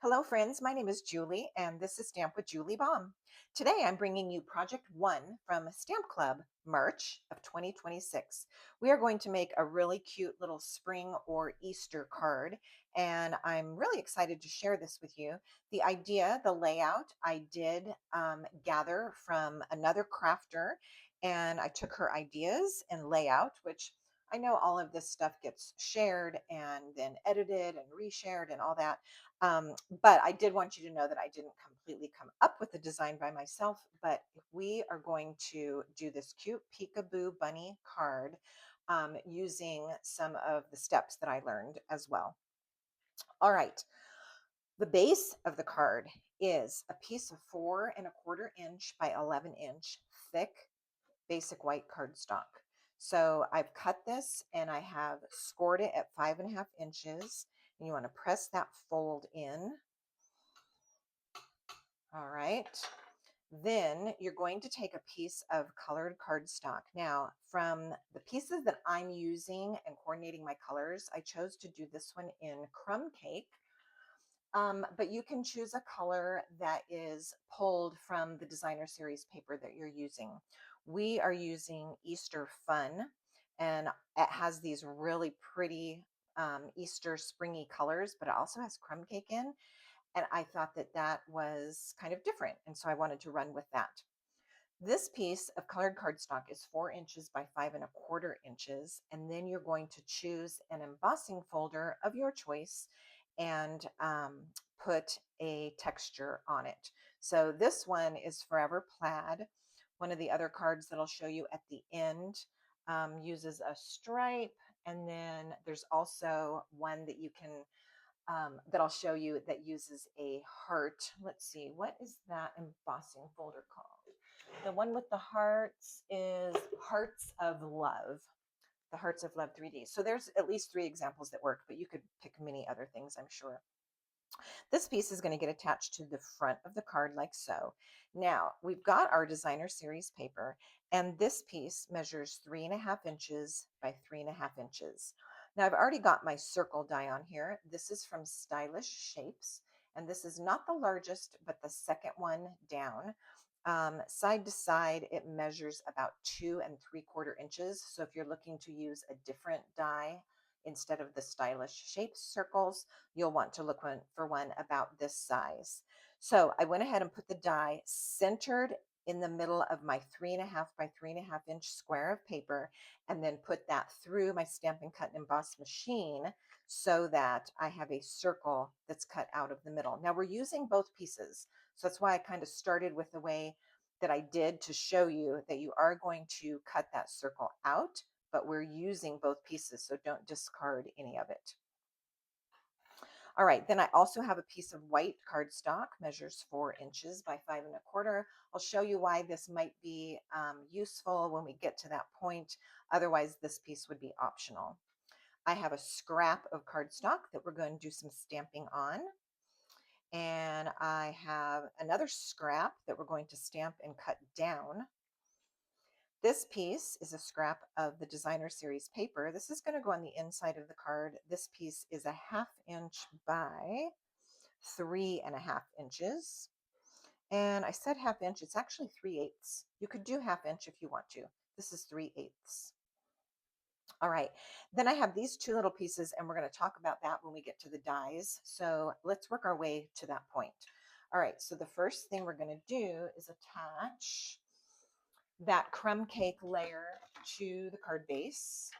Hello, friends. My name is Julie, and this is Stamp with Julie Baum. Today, I'm bringing you Project One from Stamp Club, March of 2026. We are going to make a really cute little spring or Easter card, and I'm really excited to share this with you. The idea, the layout, I did gather from another crafter, and I took her ideas and layout, which I know all of this stuff gets shared and then edited and reshared and all that. But I did want you to know that I didn't completely come up with the design by myself. But if we are going to do this cute peekaboo bunny card using some of the steps that I learned as well. All right. The base of the card is a piece of 4¼ inch by 11 inch thick basic white cardstock. So I've cut this and I have scored it at 5½ inches. And you want to press that fold in. All right. Then you're going to take a piece of colored cardstock. Now, from the pieces that I'm using and coordinating my colors, I chose to do this one in crumb cake. But you can choose a color that is pulled from the designer series paper that you're using. We are using Easter Fun, and it has these really pretty Easter springy colors, but it also has crumb cake in. And I thought that that was kind of different. And so I wanted to run with that. This piece of colored cardstock is 4 inches by 5¼ inches. And then you're going to choose an embossing folder of your choice and put a texture on it. So this one is Forever Plaid. One of the other cards that I'll show you at the end uses a stripe. And then there's also one that you can that I'll show you that uses a heart. Let's see, what is that embossing folder called? The one with the hearts is Hearts of Love. The Hearts of Love 3D. So there's at least 3 examples that work, but you could pick many other things, I'm sure. This piece is going to get attached to the front of the card like so. Now, we've got our designer series paper, and this piece measures 3½ inches by 3½ inches. Now, I've already got my circle die on here. This is from Stylish Shapes, and this is not the largest, but the second one down. Side to side, it measures about 2¾ inches. So if you're looking to use a different die instead of the Stylish Shapes circles, you'll want to look for one about this size. So I went ahead and put the die centered in the middle of my 3½ by 3½ inch square of paper, and then put that through my Stampin' Cut and Emboss machine so that I have a circle that's cut out of the middle. Now we're using both pieces. So that's why I kind of started with the way that I did to show you that you are going to cut that circle out, but we're using both pieces, so don't discard any of it. All right, then I also have a piece of white cardstock, measures 4 inches by 5¼ I'll show you why this might be useful when we get to that point. Otherwise, this piece would be optional. I have a scrap of cardstock that we're going to do some stamping on. And I have another scrap that we're going to stamp and cut down. This piece is a scrap of the designer series paper. This is going to go on the inside of the card. This piece is a 1/2 inch by 3½ inches. And I said 1/2 inch, it's actually 3/8. You could do 1/2 inch if you want to. This is 3/8. All right, then I have these 2 little pieces, and we're going to talk about that when we get to the dies. So let's work our way to that point. All right, so the first thing we're going to do is attach that crumb cake layer to the card base.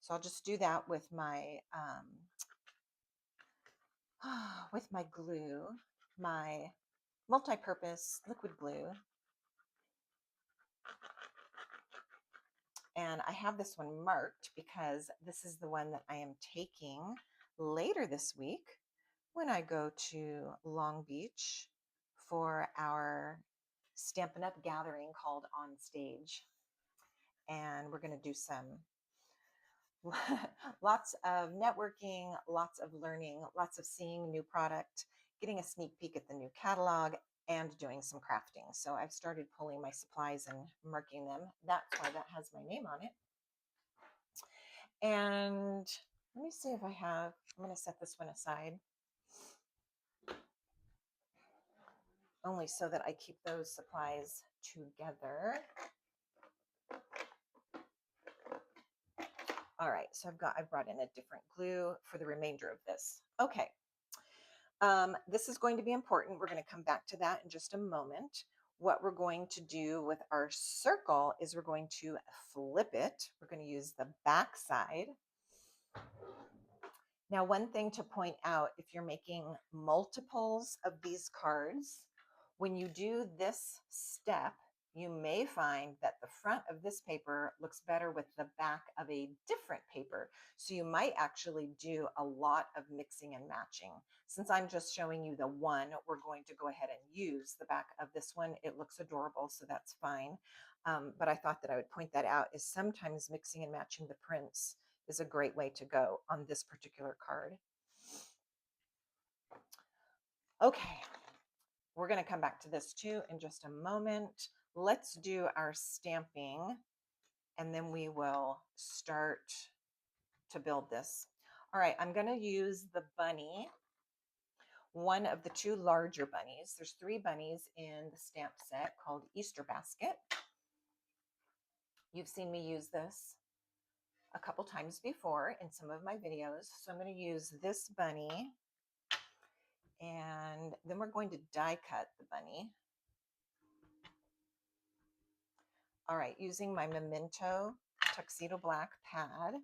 So I'll just do that with my glue, my multi-purpose liquid glue. And I have this one marked because this is the one that I am taking later this week when I go to Long Beach for our Stampin' Up gathering called On Stage. And we're going to do some lots of networking, lots of learning, lots of seeing new product, getting a sneak peek at the new catalog, and doing some crafting. So I've started pulling my supplies and marking them. That's why that has my name on it. And let me see if I have, I'm going to set this one aside. only so that I keep those supplies together. All right, so I brought in a different glue for the remainder of this. Okay, this is going to be important. We're going to come back to that in just a moment. What we're going to do with our circle is we're going to flip it. We're going to use the back side. Now, one thing to point out, if you're making multiples of these cards, when you do this step, you may find that the front of this paper looks better with the back of a different paper. So you might actually do a lot of mixing and matching. Since I'm just showing you the one, we're going to go ahead and use the back of this one. It looks adorable, so that's fine. But I thought that I would point that out, is sometimes mixing and matching the prints is a great way to go on this particular card. Okay, we're going to come back to this too in just a moment. Let's do our stamping and then we will start to build this. All right, I'm going to use the bunny, one of the two larger bunnies. There's 3 bunnies in the stamp set called Easter Basket. You've seen me use this a couple times before in some of my videos. So I'm going to use this bunny, and then we're going to die cut the bunny. All right, using my Memento Tuxedo Black pad,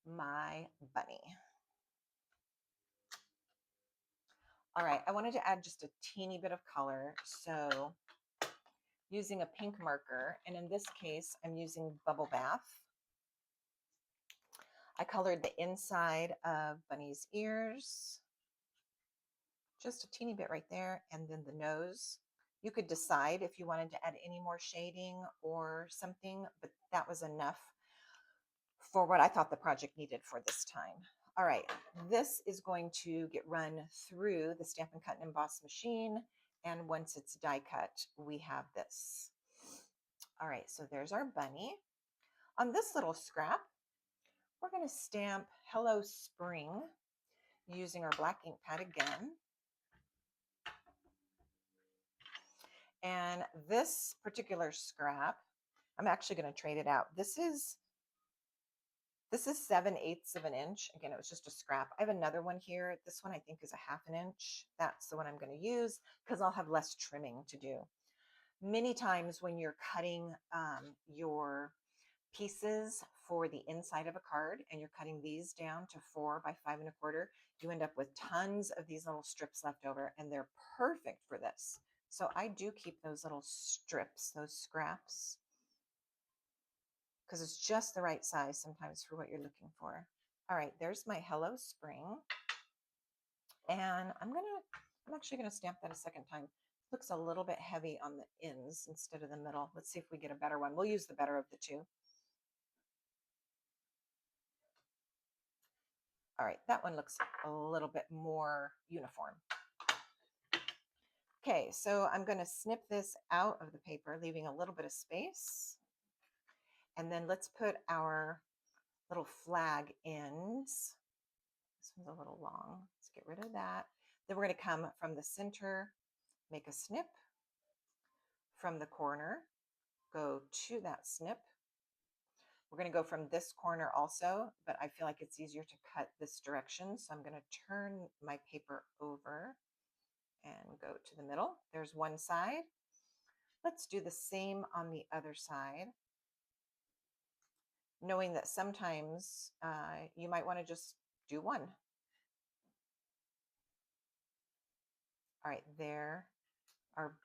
my bunny. All right, I wanted to add just a teeny bit of color, so using a pink marker, and in this case, I'm using Bubble Bath. I colored the inside of Bunny's ears, just a teeny bit right there, and then the nose. You could decide if you wanted to add any more shading or something, but that was enough for what I thought the project needed for this time. All right, this is going to get run through the Stampin' Cut and Emboss machine, and once it's die cut, we have this. All right, so there's our bunny. On this little scrap, we're going to stamp Hello Spring using our black ink pad again. And this particular scrap, I'm actually going to trade it out. This is 7/8 of an inch. Again, it was just a scrap. I have another one here. This one I think is a 1/2 inch. That's the one I'm going to use because I'll have less trimming to do. Many times when you're cutting your pieces for the inside of a card and you're cutting these down to 4 by 5 1/4, you end up with tons of these little strips left over, and they're perfect for this. So I do keep those little strips, those scraps, because it's just the right size sometimes for what you're looking for. All right, there's my Hello Spring. And I'm actually gonna stamp that a second time. It looks a little bit heavy on the ends instead of the middle. Let's see if we get a better one. We'll use the better of the two. All right, that one looks a little bit more uniform. Okay, so I'm gonna snip this out of the paper, leaving a little bit of space. And then let's put our little flag ends. This one's a little long. Let's get rid of that. Then we're going to come from the center, make a snip from the corner, go to that snip. We're going to go from this corner also, but I feel like it's easier to cut this direction. So I'm going to turn my paper over and go to the middle. There's one side. Let's do the same on the other side, knowing that sometimes you might want to just do one. All right, there are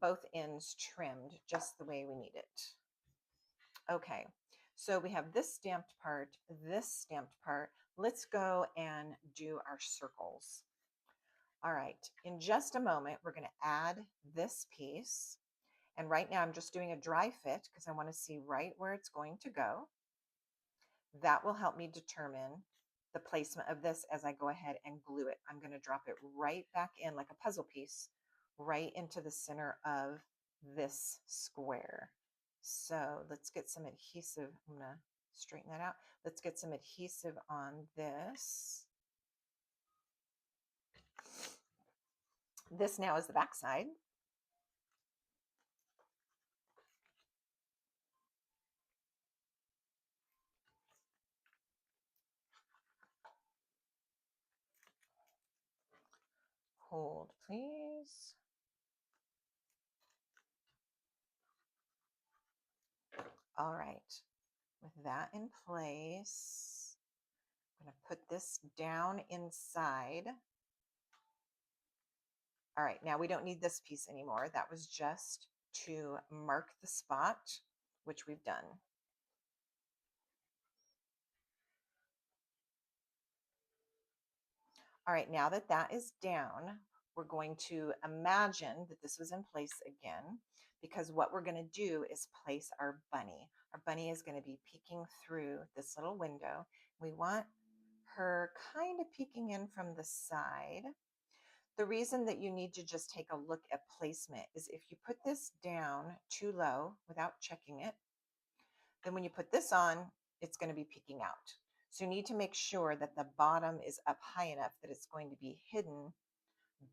both ends trimmed just the way we need it. Okay, so we have this stamped part, this stamped part. Let's go and do our circles. All right, in just a moment, we're going to add this piece. And right now I'm just doing a dry fit because I want to see right where it's going to go. That will help me determine the placement of this as I go ahead and glue it. I'm going to drop it right back in like a puzzle piece, right into the center of this square. So let's get some adhesive. I'm going to straighten that out. Let's get some adhesive on this. This now is the back side. Hold, please. All right, with that in place, I'm going to put this down inside. All right, now we don't need this piece anymore. That was just to mark the spot, which we've done. All right, now that that is down, we're going to imagine that this was in place again, because what we're going to do is place our bunny. Our bunny is going to be peeking through this little window. We want her kind of peeking in from the side. The reason that you need to just take a look at placement is if you put this down too low without checking it, then when you put this on, it's going to be peeking out. So you need to make sure that the bottom is up high enough that it's going to be hidden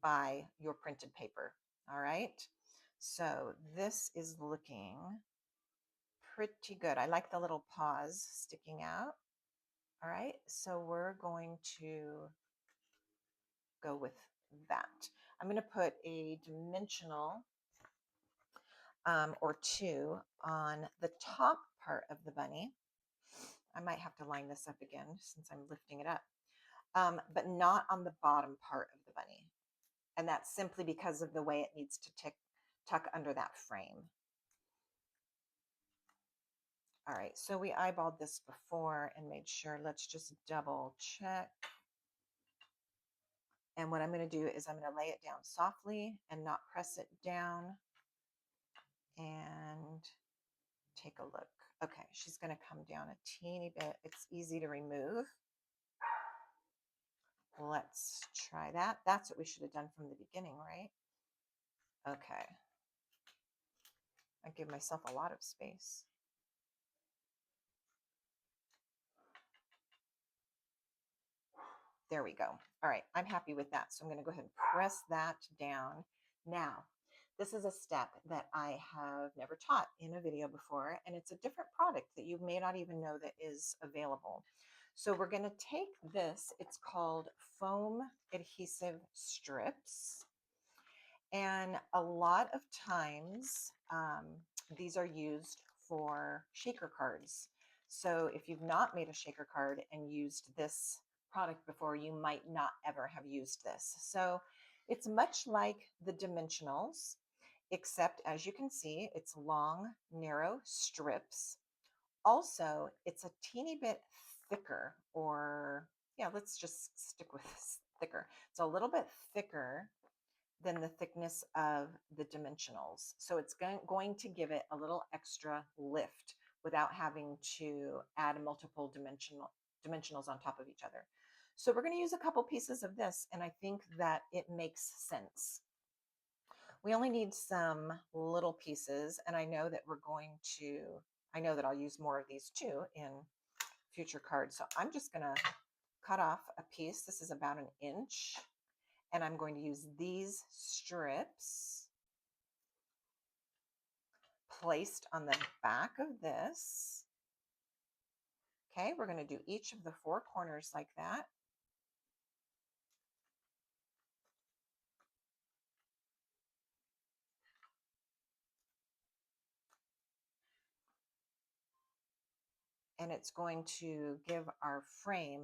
by your printed paper. All right. So this is looking pretty good. I like the little paws sticking out. All right. So we're going to go with that. I'm going to put a dimensional or two on the top part of the bunny. I might have to line this up again since I'm lifting it up, but not on the bottom part of the bunny. And that's simply because of the way it needs to tuck under that frame. All right, so we eyeballed this before and made sure. Let's just double check. And what I'm going to do is I'm going to lay it down softly and not press it down. And take a look. Okay, she's going to come down a teeny bit. It's easy to remove. Let's try that. That's what we should have done from the beginning, right? Okay. I give myself a lot of space. There we go. All right, I'm happy with that. So I'm going to go ahead and press that down. Now, this is a step that I have never taught in a video before, and it's a different product that you may not even know that is available. So we're going to take this, it's called foam adhesive strips. And a lot of times, these are used for shaker cards. So if you've not made a shaker card and used this product before, you might not ever have used this. So it's much like the dimensionals, except as you can see, it's long, narrow strips. Also, it's a teeny bit thicker, or yeah, let's just stick with thicker. It's a little bit thicker than the thickness of the dimensionals. So it's going to give it a little extra lift without having to add multiple dimensionals on top of each other. So we're going to use a couple pieces of this, and I think that it makes sense. We only need some little pieces, and I know that I know that I'll use more of these too in future cards. So I'm just going to cut off a piece. This is about an inch. And I'm going to use these strips placed on the back of this. Okay, we're going to do each of the four corners like that. And it's going to give our frame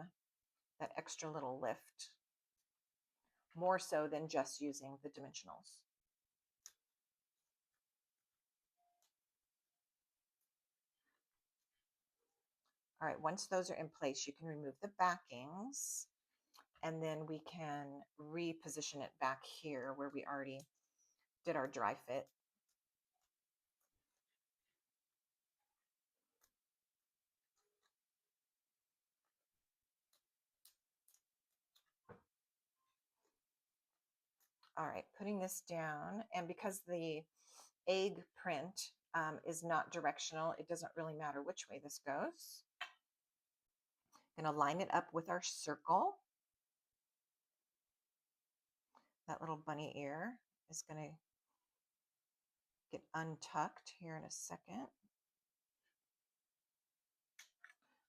that extra little lift, more so than just using the dimensionals. All right, once those are in place, you can remove the backings, and then we can reposition it back here where we already did our dry fit. All right, putting this down, and because the egg print is not directional, it doesn't really matter which way this goes. Going to line it up with our circle. That little bunny ear is going to get untucked here in a second.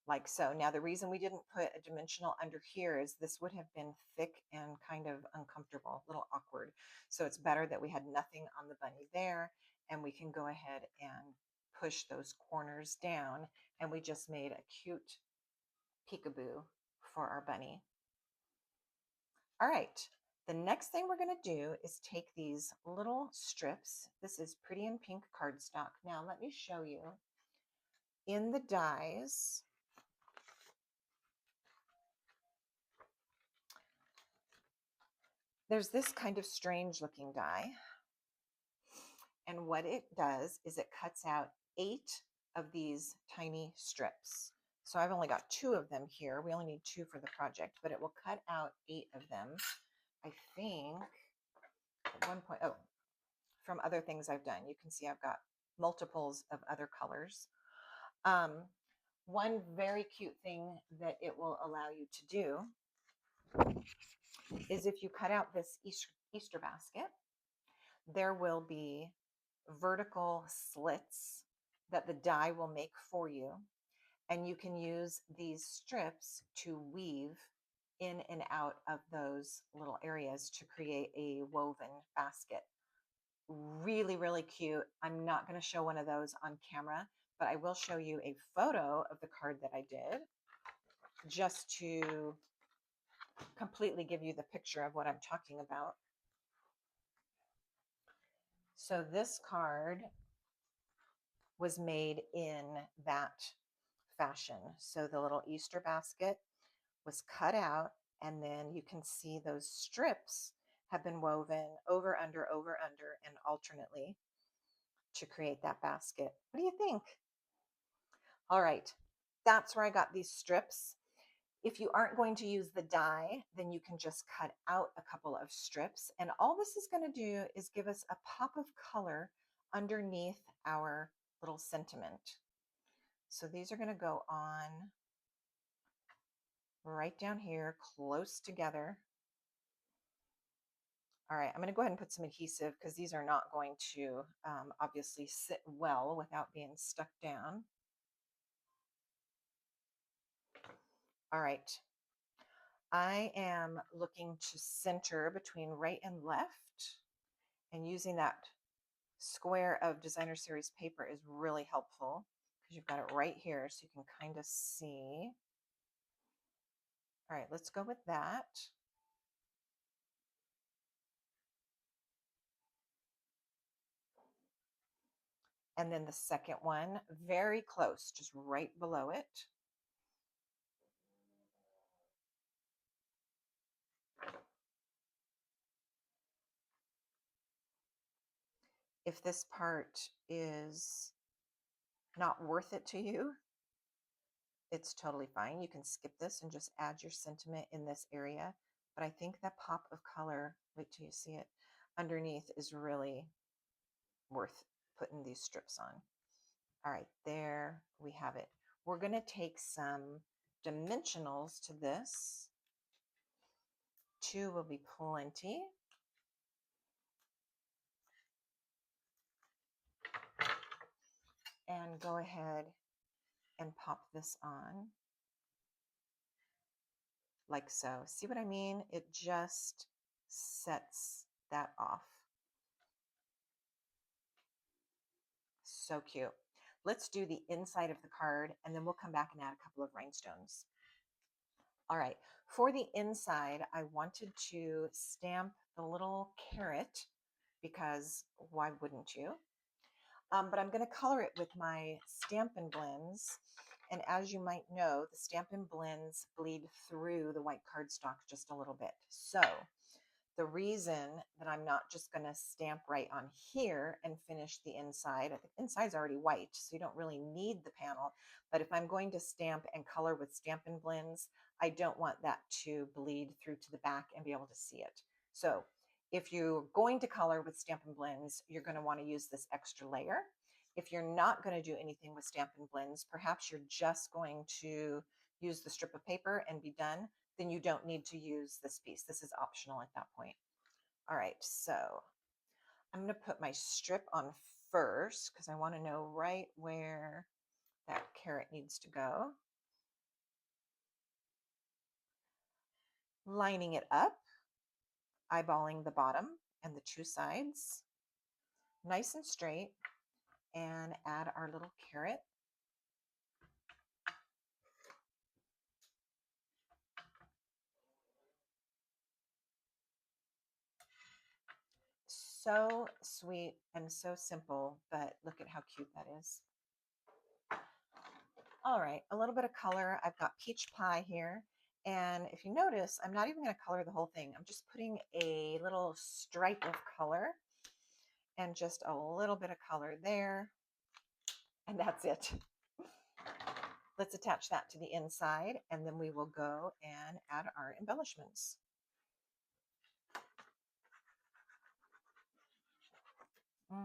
Like so. Now, the reason we didn't put a dimensional under here is this would have been thick and kind of uncomfortable, a little awkward. So it's better that we had nothing on the bunny there, and we can go ahead and push those corners down, and we just made a cute peekaboo for our bunny. All right, the next thing we're going to do is take these little strips. This is Pretty in Pink cardstock. Now, let me show you. In the dies, there's this kind of strange looking die. And what it does is it cuts out 8 of these tiny strips. So I've only got 2 of them here. We only need 2 for the project, but it will cut out 8 of them. I think at one point, oh, from other things I've done, you can see I've got multiples of other colors. One very cute thing that it will allow you to do is if you cut out this Easter basket, there will be vertical slits that the die will make for you. And you can use these strips to weave in and out of those little areas to create a woven basket. Really, really cute. I'm not going to show one of those on camera, but I will show you a photo of the card that I did just to completely give you the picture of what I'm talking about. So this card was made in that fashion. So the little Easter basket was cut out, and then you can see those strips have been woven over, under, and alternately to create that basket. What do you think? All right, that's where I got these strips. If you aren't going to use the die, then you can just cut out a couple of strips. And all this is going to do is give us a pop of color underneath our little sentiment. So these are going to go on right down here, close together. All right, I'm going to go ahead and put some adhesive because these are not going to obviously sit well without being stuck down. All right, I am looking to center between right and left, and using that square of designer series paper is really helpful because you've got it right here so you can kind of see. All right, let's go with that. And then the second one, very close, just right below it. If this part is not worth it to you, it's totally fine. You can skip this and just add your sentiment in this area. But I think that pop of color, wait till you see it, underneath is really worth putting these strips on. All right, there we have it. We're going to take some dimensionals to this. 2 will be plenty. And go ahead and pop this on like so. See what I mean? It just sets that off. So cute. Let's do the inside of the card and then we'll come back and add a couple of rhinestones. All right, for the inside, I wanted to stamp the little carrot because why wouldn't you? But I'm going to color it with my Stampin' Blends. And as you might know, the Stampin' Blends bleed through the white cardstock just a little bit. So the reason that I'm not just going to stamp right on here and finish the inside, the inside's already white, so you don't really need the panel. But if I'm going to stamp and color with Stampin' Blends, I don't want that to bleed through to the back and be able to see it. So if you're going to color with Stampin' Blends, you're going to want to use this extra layer. If you're not going to do anything with Stampin' Blends, perhaps you're just going to use the strip of paper and be done, then you don't need to use this piece. This is optional at that point. All right, so I'm going to put my strip on first because I want to know right where that carrot needs to go. Lining it up, eyeballing the bottom and the two sides, nice and straight, and add our little carrot. So sweet and so simple, but look at how cute that is. All right, a little bit of color. I've got peach pie here. And if you notice, I'm not even going to color the whole thing. I'm just putting a little stripe of color and just a little bit of color there. And that's it. Let's attach that to the inside, and then we will go and add our embellishments.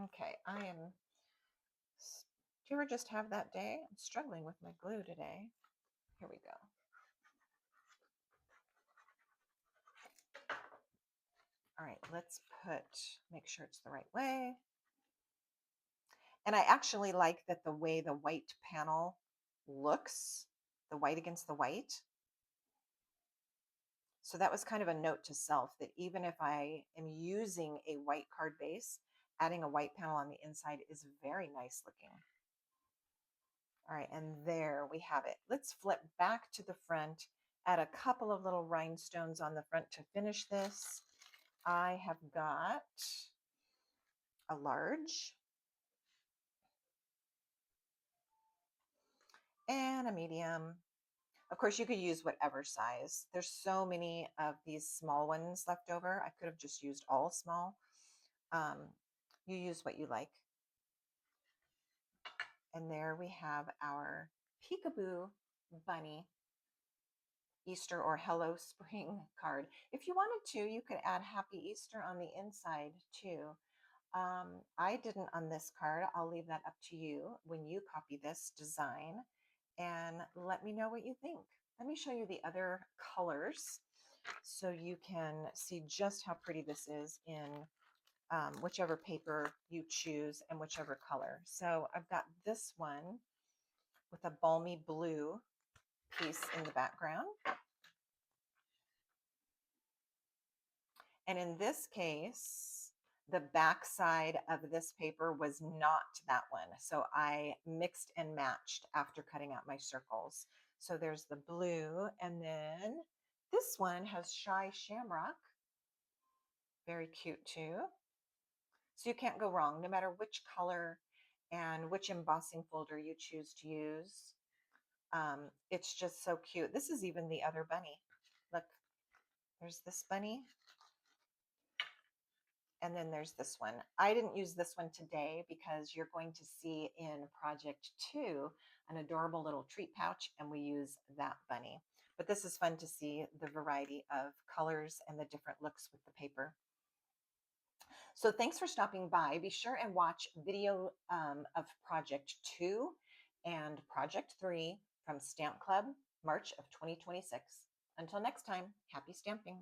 Okay, do you ever just have that day? I'm struggling with my glue today. Here we go. All right, let's make sure it's the right way. And I actually like that the way the white panel looks, the white against the white. So that was kind of a note to self that even if I am using a white card base, adding a white panel on the inside is very nice looking. All right, and there we have it. Let's flip back to the front, add a couple of little rhinestones on the front to finish this. I have got a large and a medium. Of course, you could use whatever size. There's so many of these small ones left over. I could have just used all small. Um, you use what you like. And there we have our Peekaboo Bunny Easter or Hello Spring card. If you wanted to, you could add Happy Easter on the inside too. I didn't on this card. I'll leave that up to you when you copy this design and let me know what you think. Let me show you the other colors so you can see just how pretty this is in whichever paper you choose and whichever color. So I've got this one with a balmy blue piece in the background. And in this case, the back side of this paper was not that one. So I mixed and matched after cutting out my circles. So there's the blue, and then this one has Shy Shamrock. Very cute too. So you can't go wrong, no matter which color and which embossing folder you choose to use. It's just so cute. This is even the other bunny. Look, there's this bunny. And then there's this one. I didn't use this one today because you're going to see in project 2 an adorable little treat pouch, and we use that bunny. But this is fun to see the variety of colors and the different looks with the paper. So thanks for stopping by. Be sure and watch video of project 2 and project 3 from Stamp Club, March of 2026. Until next time, happy stamping.